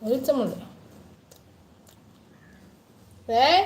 வெளிச்சம் இல்லை ஏய்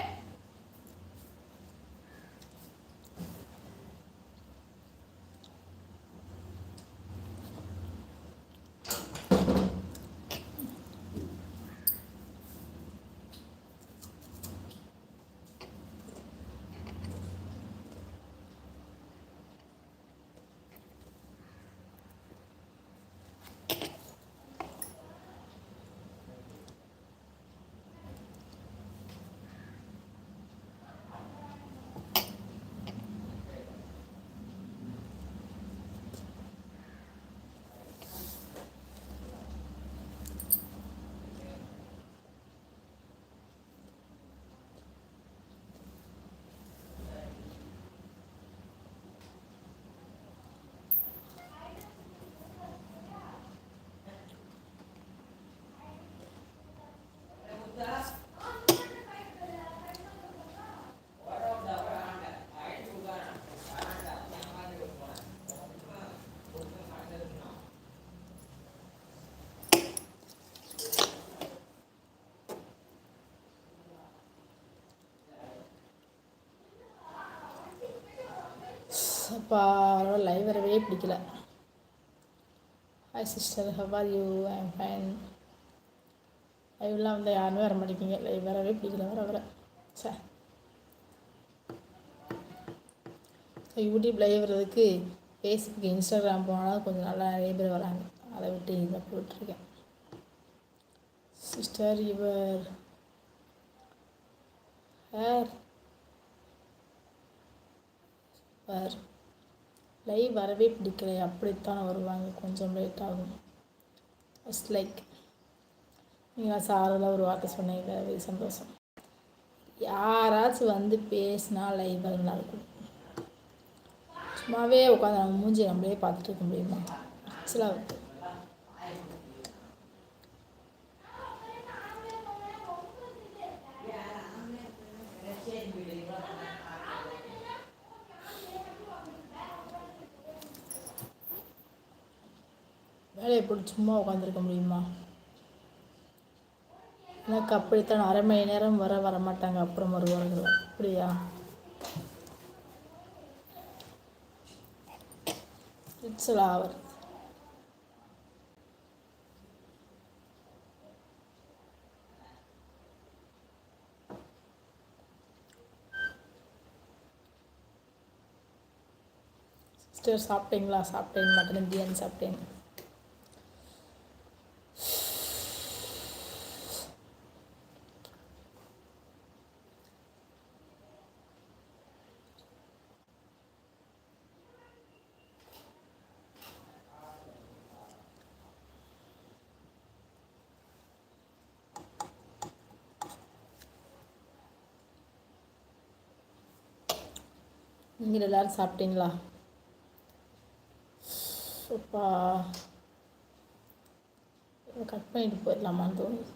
அப்பா லைவ் வரவே பிடிக்கல. Hi sister, how are you? I am fine. லைவ்லாம் வந்து யாருமே வர மாட்டேங்கிங்க. லைவ் வரவே பிடிக்கல. வர சார் யூடியூப் லைவ் வர்றதுக்கு ஃபேஸ்புக், இன்ஸ்டாகிராம் போனால் கொஞ்சம் நல்லா நிறைய பேர் வராங்க. அதை விட்டு இதை போட்டிருக்கேன். சிஸ்டர் யுவர் ஹேர் வர் லைவ் வரவே பிடிக்கலை. அப்படித்தான் வருவாங்க, கொஞ்சம் லேட் ஆகும். ஃபஸ்ட் லைக் நீங்கள் சாரில் ஒரு வார்த்தை சொன்னீங்க, வெரி சந்தோஷம். யாராச்சும் வந்து பேசினா லைவ் நல்லா இருக்கும். சும்மாவே உட்காந்து நம்ம மூஞ்சி நம்மளே பார்த்துட்டு இருக்க முடியுமா? ஆக்சுவலாக இருக்குது. வேலையை போட்டு சும்மா உட்காந்துருக்க முடியுமா? எனக்கு அப்படித்தான். அரை மணி நேரம் வர மாட்டாங்க, அப்புறம் வருவார்கள். அப்படியா? அவர் சிஸ்டர் சாப்பிட்டீங்களா? சாப்பிட்டேன். மட்டன் பிரியாணி சாப்பிட்டேன். நீங்கள் எல்லோரும் சாப்பிட்டீங்களா? அப்பா கட் பண்ணிட்டு போயிடலாமான்னு தோணுது.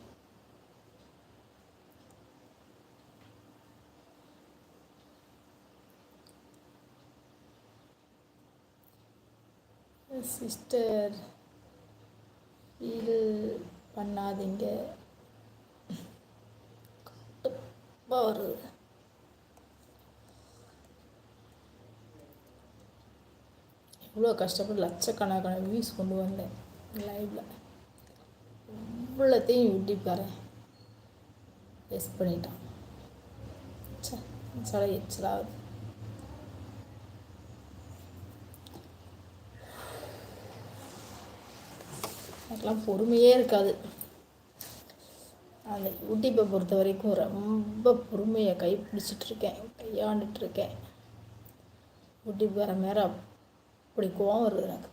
சிஸ்டர் ஃபீல் பண்ணாதீங்க, வருது. இவ்வளோ கஷ்டப்பட்டு லட்சக்கணக்கான வியூஸ் கொண்டு வந்தேன் லைவில். இவ்வளோத்தையும் யூடியூப்காரன் வேஸ்ட் பண்ணிட்டான். சில எச்சலாகுது. எனக்கெல்லாம் பொறுமையே இருக்காது. அந்த யூடியூப்பை பொறுத்த வரைக்கும் ரொம்ப பொறுமையை கையாண்டுட்டுருக்கேன். யூடியூப் வர நேரம் அப்படி கோவம் வருது எனக்கு.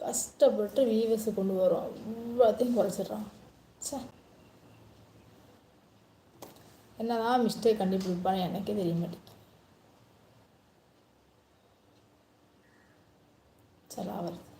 கஷ்டப்பட்டு வியூவர்ஸை கொண்டு வரோம், இவ்வளோத்தையும் குறைச்சிட்றான். என்னதான் மிஸ்டேக் கண்டுபிடிப்பான்னு எனக்கே தெரிய மாட்டேங்குது. சரி, வருது.